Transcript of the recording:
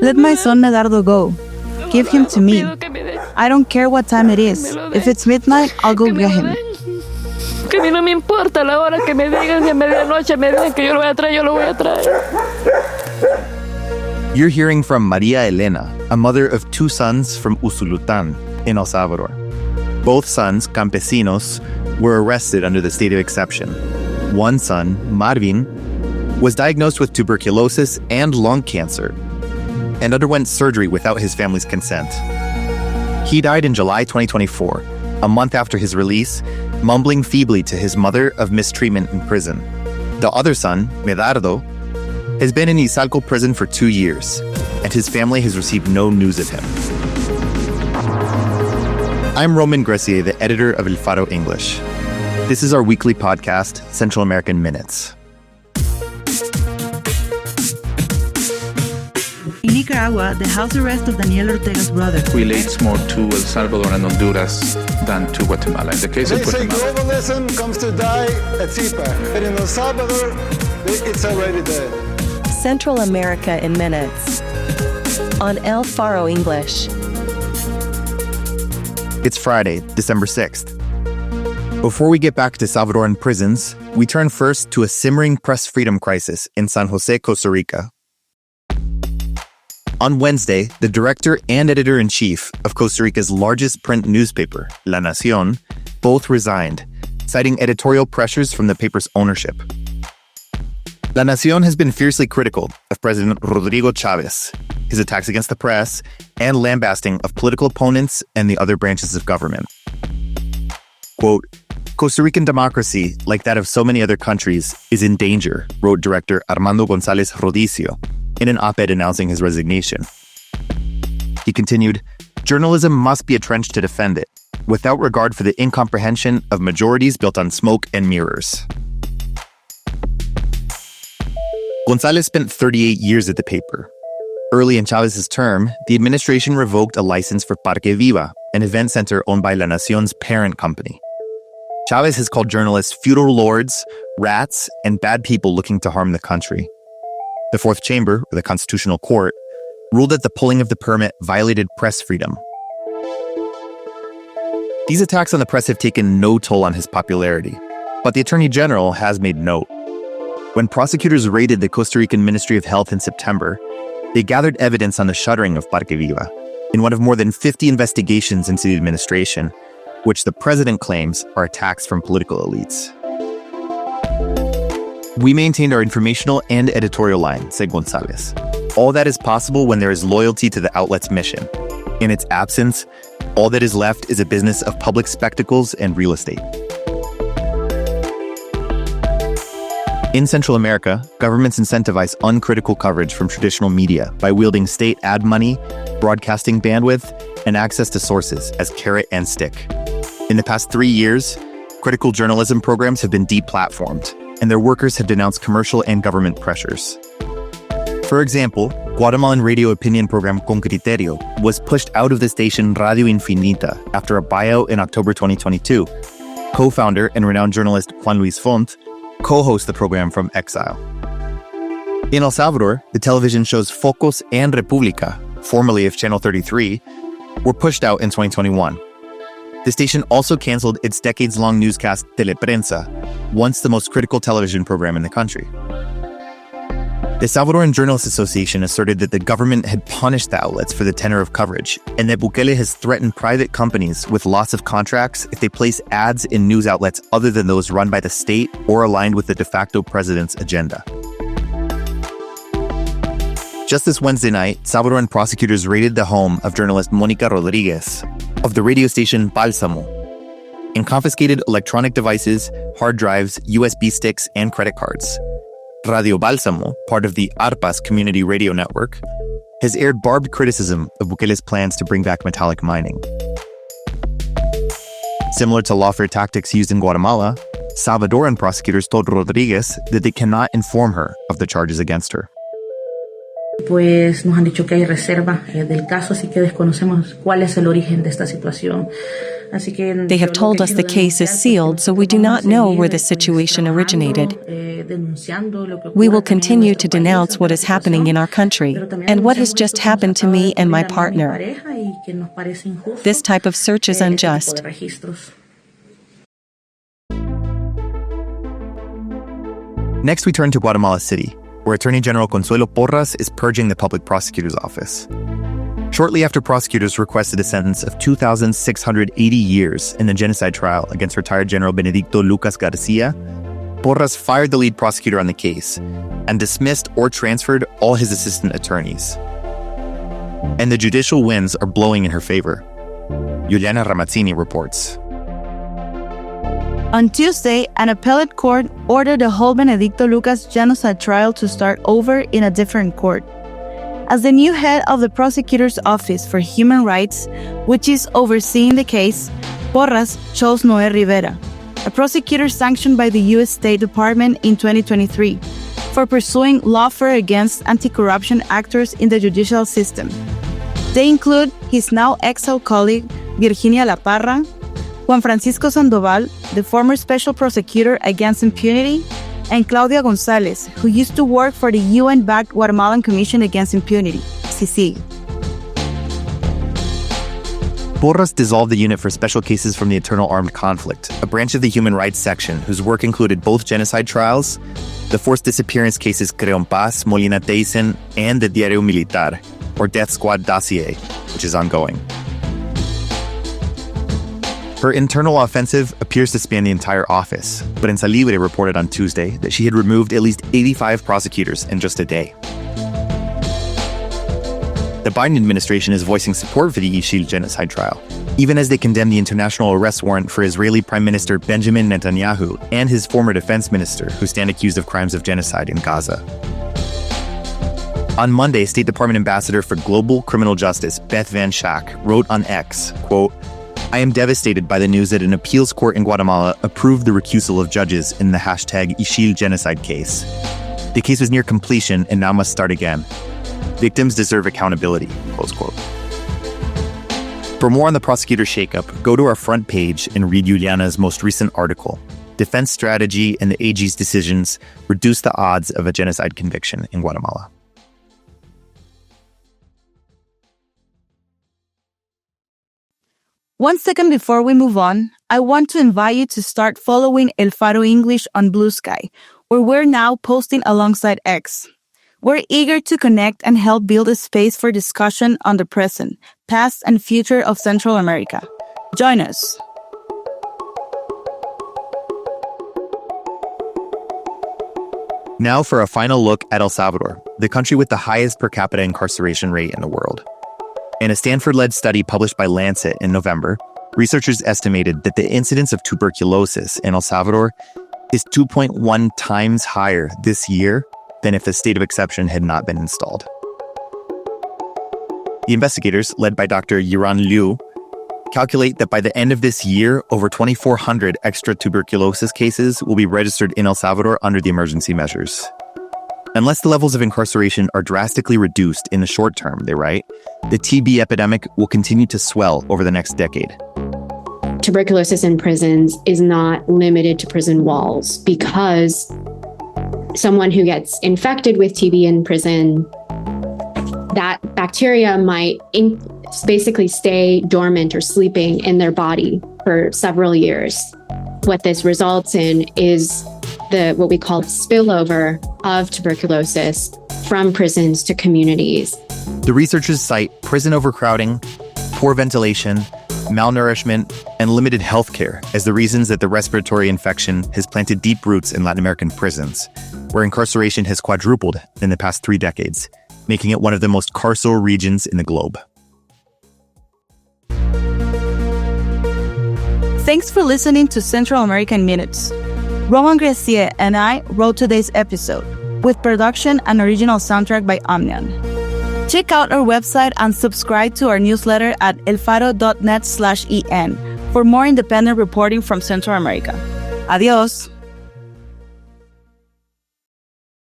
Let my son Medardo go. Give him to me. I don't care what time it is. If it's midnight, I'll go get him. Que a mí no me importa la hora que me digan, si a medianoche me digan que yo lo voy a traer, yo lo voy a traer. You're hearing from Maria Elena, a mother of 2 sons from Usulután in El Salvador. Both sons, campesinos, were arrested under the state of exception. One son, Marvin, was diagnosed with tuberculosis and lung cancer and underwent surgery without his family's consent. He died in July 2024, a month after his release, mumbling feebly to his mother of mistreatment in prison. The other son, Medardo, has been in Izalco prison for 2 years, and his family has received no news of him. I'm Roman Gressier, the editor of El Faro English. This is our weekly podcast, Central American Minutes. In Nicaragua, the house arrest of Daniel Ortega's brother relates more to El Salvador and Honduras than to Guatemala. In the case of Guatemala, they say globalism comes to die at CIPA, but in El Salvador, it's already dead. Central America in Minutes on El Faro English. It's Friday, December 6th. Before we get back to Salvadoran prisons, we turn first to a simmering press freedom crisis in San Jose, Costa Rica. On Wednesday, the director and editor-in-chief of Costa Rica's largest print newspaper, La Nación, both resigned, citing editorial pressures from the paper's ownership. La Nación has been fiercely critical of President Rodrigo Chávez, his attacks against the press, and lambasting of political opponents and the other branches of government. Quote, Costa Rican democracy, like that of so many other countries, is in danger, wrote director Armando González Rodicio in an op-ed announcing his resignation. He continued, journalism must be entrenched to defend it, without regard for the incomprehension of majorities built on smoke and mirrors. González spent 38 years at the paper. Early in Chávez's term, the administration revoked a license for Parque Viva, an event center owned by La Nación's parent company. Chávez has called journalists feudal lords, rats, and bad people looking to harm the country. The Fourth Chamber, or the Constitutional Court, ruled that the pulling of the permit violated press freedom. These attacks on the press have taken no toll on his popularity, but the Attorney General has made note. When prosecutors raided the Costa Rican Ministry of Health in September, they gathered evidence on the shuttering of Parque Viva in one of more than 50 investigations into the administration, which the president claims are attacks from political elites. We maintained our informational and editorial line, said González. All that is possible when there is loyalty to the outlet's mission. In its absence, all that is left is a business of public spectacles and real estate. In Central America, governments incentivize uncritical coverage from traditional media by wielding state ad money, broadcasting bandwidth, and access to sources as carrot and stick. In the past 3 years, critical journalism programs have been deplatformed, and their workers have denounced commercial and government pressures. For example, Guatemalan radio opinion program Con Criterio was pushed out of the station Radio Infinita after a buyout in October 2022. Co-founder and renowned journalist Juan Luis Font co-hosts the program from exile. In El Salvador, the television shows Focus and República, formerly of Channel 33, were pushed out in 2021. The station also canceled its decades-long newscast Teleprensa, once the most critical television program in the country. The Salvadoran Journalists Association asserted that the government had punished the outlets for the tenor of coverage, and that Bukele has threatened private companies with loss of contracts if they place ads in news outlets other than those run by the state or aligned with the de facto president's agenda. Just this Wednesday night, Salvadoran prosecutors raided the home of journalist Mónica Rodríguez of the radio station Bálsamo and confiscated electronic devices, hard drives, USB sticks, and credit cards. Radio Bálsamo, part of the ARPA's community radio network, has aired barbed criticism of Bukele's plans to bring back metallic mining. Similar to lawfare tactics used in Guatemala, Salvadoran prosecutors told Rodríguez that they cannot inform her of the charges against her. Pues nos han dicho que hay reserva del caso, así que desconocemos cuál es el origen de esta situación. They have told us the case is sealed, so we do not know where the situation originated. We will continue to denounce what is happening in our country and what has just happened to me and my partner. This type of search is unjust. Next, we turn to Guatemala City, where Attorney General Consuelo Porras is purging the public prosecutor's office. Shortly after prosecutors requested a sentence of 2,680 years in the genocide trial against retired General Benedicto Lucas Garcia, Porras fired the lead prosecutor on the case and dismissed or transferred all his assistant attorneys. And the judicial winds are blowing in her favor. Juliana Ramazzini reports. On Tuesday, an appellate court ordered the whole Benedicto Lucas genocide trial to start over in a different court. As the new head of the Prosecutor's Office for Human Rights, which is overseeing the case, Porras chose Noé Rivera, a prosecutor sanctioned by the U.S. State Department in 2023, for pursuing lawfare against anti-corruption actors in the judicial system. They include his now exiled colleague, Virginia La Parra, Juan Francisco Sandoval, the former special prosecutor against impunity, and Claudia Gonzalez, who used to work for the UN-backed Guatemalan Commission Against Impunity, CICIG. Porras dissolved the Unit for Special Cases from the Eternal Armed Conflict, a branch of the Human Rights Section whose work included both genocide trials, the forced disappearance cases Creon Paz, Molina Teysen, and the Diario Militar, or Death Squad dossier, which is ongoing. Her internal offensive appears to span the entire office, but Prensa Libre reported on Tuesday that she had removed at least 85 prosecutors in just a day. The Biden administration is voicing support for the Ixil genocide trial, even as they condemn the international arrest warrant for Israeli Prime Minister Benjamin Netanyahu and his former defense minister, who stand accused of crimes of genocide in Gaza. On Monday, State Department Ambassador for Global Criminal Justice Beth Van Schaak wrote on X, quote, "I am devastated by the news that an appeals court in Guatemala approved the recusal of judges in the hashtag Ixil genocide case. The case was near completion and now must start again. Victims deserve accountability," close quote. For more on the prosecutor shakeup, go to our front page and read Juliana's most recent article, Defense Strategy and the AG's Decisions Reduce the Odds of a Genocide Conviction in Guatemala. One second before we move on, I want to invite you to start following El Faro English on Blue Sky, where we're now posting alongside X. We're eager to connect and help build a space for discussion on the present, past, and future of Central America. Join us. Now for a final look at El Salvador, the country with the highest per capita incarceration rate in the world. In a Stanford-led study published by Lancet in November, researchers estimated that the incidence of tuberculosis in El Salvador is 2.1 times higher this year than if the state of exception had not been installed. The investigators, led by Dr. Yiran Liu, calculate that by the end of this year, over 2,400 extra tuberculosis cases will be registered in El Salvador under the emergency measures. Unless the levels of incarceration are drastically reduced in the short term, they write, the TB epidemic will continue to swell over the next decade. Tuberculosis in prisons is not limited to prison walls, because someone who gets infected with TB in prison, that bacteria might basically stay dormant or sleeping in their body for several years. What this results in is what we call spillover of tuberculosis from prisons to communities. The researchers cite prison overcrowding, poor ventilation, malnourishment, and limited health care as the reasons that the respiratory infection has planted deep roots in Latin American prisons, where incarceration has quadrupled in the past 3 decades, making it one of the most carceral regions in the globe. Thanks for listening to Central American Minutes. Roman Gracier and I wrote today's episode, with production and original soundtrack by Omnian. Check out our website and subscribe to our newsletter at elfaro.net/en for more independent reporting from Central America. Adios!